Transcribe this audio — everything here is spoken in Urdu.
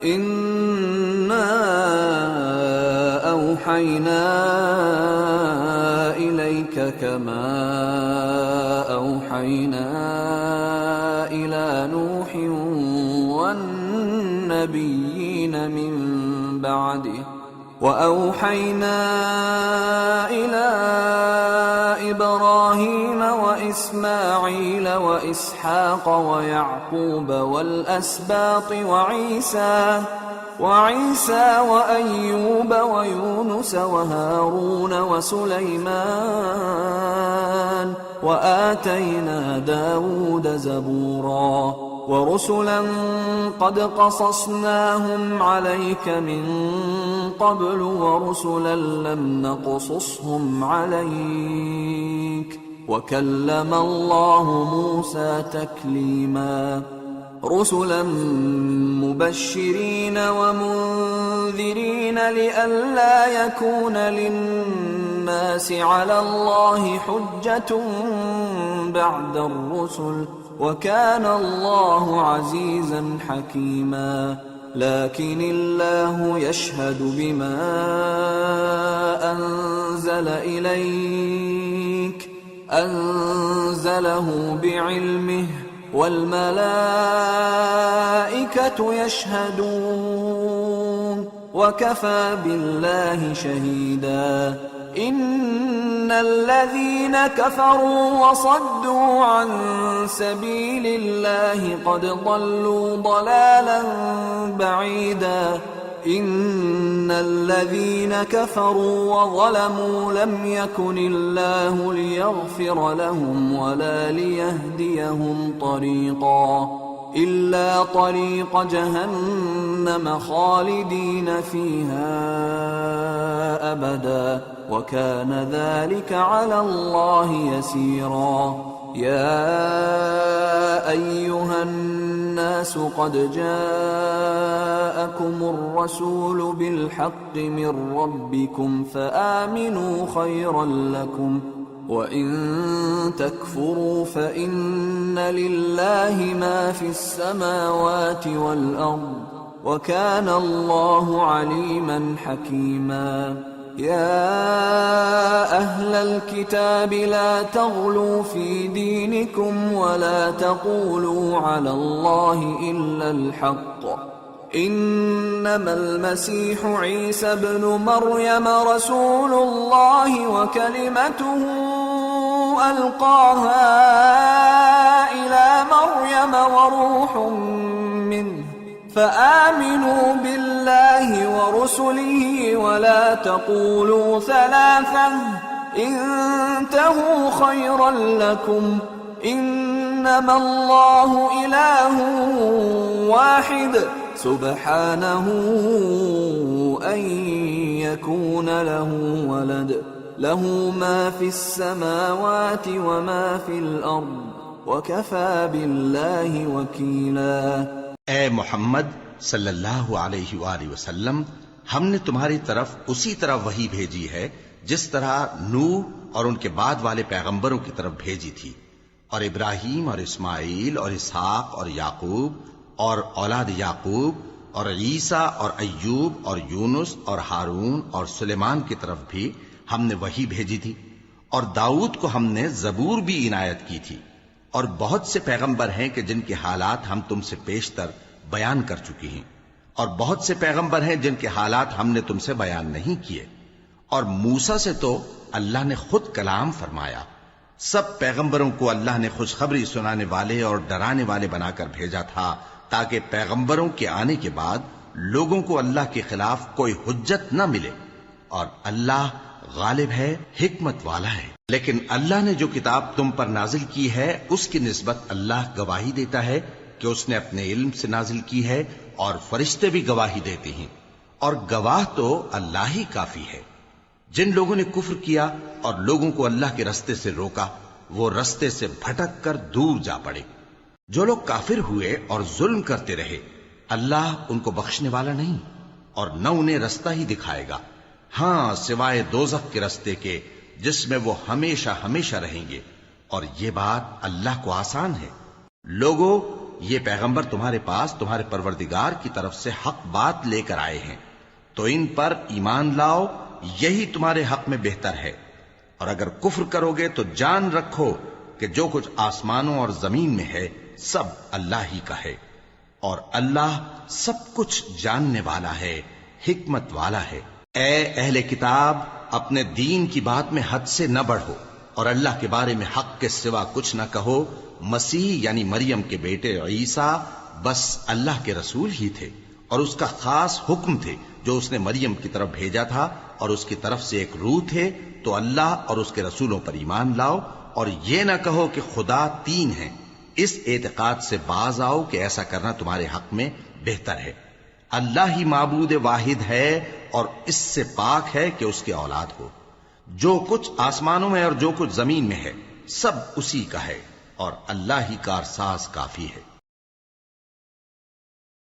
إنا أوحينا إليك كما أوحينا إلى نوح والنبيين من بعده وأوحينا إلى إبراهيم وإسماعيل وإسحاق ويعقوب والأسباط وعيسى وأيوب ويونس وهارون وسليمان وآتينا داود زبورا ورسلا قد قصصناهم عليك من قبل ورسلا لم نقصصهم عليك وكلم الله موسى تكليما رسلا مبشرين ومنذرين لئلا يكون للناس على الله حجة بعد الرسل وكان الله عزيزا حكيما لكن الله يشهد بما أنزل إليك أنزله بعلمه والملائكة يشهدون وكفى بالله شهيدا إن الذين كفروا وصدوا عن سبيل الله قد ضلوا ضلالا بعيدا إن الذين كفروا وظلموا لم يكن الله ليغفر لهم ولا ليهديهم طريقا إلا طريق جهنم خالدين فيها أبدا وكان ذلك على الله يسيرا يا أيها الناس قد جاءكم الرسول بالحق من ربكم فآمنوا خيرا لكم وإن تكفروا فإن لله ما في السماوات والأرض وكان الله عليما حكيما يا أهل الكتاب لا تغلوا في دينكم ولا تقولوا على الله إلا الحق إنما المسيح عيسى ابن مريم رسول الله وكلمته ألقاها إلى مريم وروح منه فآمنوا بالله ورسله ولا تقولوا ثلاثة انتهوا خيرا لكم إنما الله إله واحد سبحانه أن يكون له ولد له ما في السماوات وما في الأرض وكفى بالله وكيلا اے محمد صلی اللہ علیہ وآلہ وسلم، ہم نے تمہاری طرف اسی طرح وحی بھیجی ہے جس طرح نوح اور ان کے بعد والے پیغمبروں کی طرف بھیجی تھی، اور ابراہیم اور اسماعیل اور اسحاق اور یعقوب اور اولاد یعقوب اور عیسیٰ اور ایوب اور یونس اور ہارون اور سلیمان کی طرف بھی ہم نے وحی بھیجی تھی، اور داؤد کو ہم نے زبور بھی عنایت کی تھی، اور بہت سے پیغمبر ہیں کہ جن کے حالات ہم تم سے پیشتر بیان کر چکی ہیں، اور بہت سے پیغمبر ہیں جن کے حالات ہم نے تم سے بیان نہیں کیے، اور موسیٰ سے تو اللہ نے خود کلام فرمایا۔ سب پیغمبروں کو اللہ نے خوشخبری سنانے والے اور ڈرانے والے بنا کر بھیجا تھا تاکہ پیغمبروں کے آنے کے بعد لوگوں کو اللہ کے خلاف کوئی حجت نہ ملے، اور اللہ غالب ہے، حکمت والا ہے۔ لیکن اللہ نے جو کتاب تم پر نازل کی ہے اس کی نسبت اللہ گواہی دیتا ہے کہ اس نے اپنے علم سے نازل کی ہے، اور فرشتے بھی گواہی دیتے ہیں، اور گواہ تو اللہ ہی کافی ہے۔ جن لوگوں نے کفر کیا اور لوگوں کو اللہ کے رستے سے روکا، وہ رستے سے بھٹک کر دور جا پڑے۔ جو لوگ کافر ہوئے اور ظلم کرتے رہے، اللہ ان کو بخشنے والا نہیں اور نہ انہیں رستہ ہی دکھائے گا، ہاں سوائے دوزخ کے رستے کے جس میں وہ ہمیشہ ہمیشہ رہیں گے، اور یہ بات اللہ کو آسان ہے۔ لوگو، یہ پیغمبر تمہارے پاس تمہارے پروردگار کی طرف سے حق بات لے کر آئے ہیں، تو ان پر ایمان لاؤ، یہی تمہارے حق میں بہتر ہے۔ اور اگر کفر کرو گے تو جان رکھو کہ جو کچھ آسمانوں اور زمین میں ہے سب اللہ ہی کا ہے، اور اللہ سب کچھ جاننے والا ہے، حکمت والا ہے۔ اے اہل کتاب، اپنے دین کی بات میں حد سے نہ بڑھو، اور اللہ کے بارے میں حق کے سوا کچھ نہ کہو۔ مسیح یعنی مریم کے بیٹے عیسیٰ بس اللہ کے رسول ہی تھے، اور اس کا خاص حکم تھے جو اس نے مریم کی طرف بھیجا تھا، اور اس کی طرف سے ایک روح تھے۔ تو اللہ اور اس کے رسولوں پر ایمان لاؤ، اور یہ نہ کہو کہ خدا تین ہیں۔ اس اعتقاد سے باز آؤ کہ ایسا کرنا تمہارے حق میں بہتر ہے۔ اللہ ہی معبود واحد ہے، اور اس سے پاک ہے کہ اس کی اولاد ہو۔ جو کچھ آسمانوں میں اور جو کچھ زمین میں ہے سب اسی کا ہے، اور اللہ ہی کارساز کافی ہے۔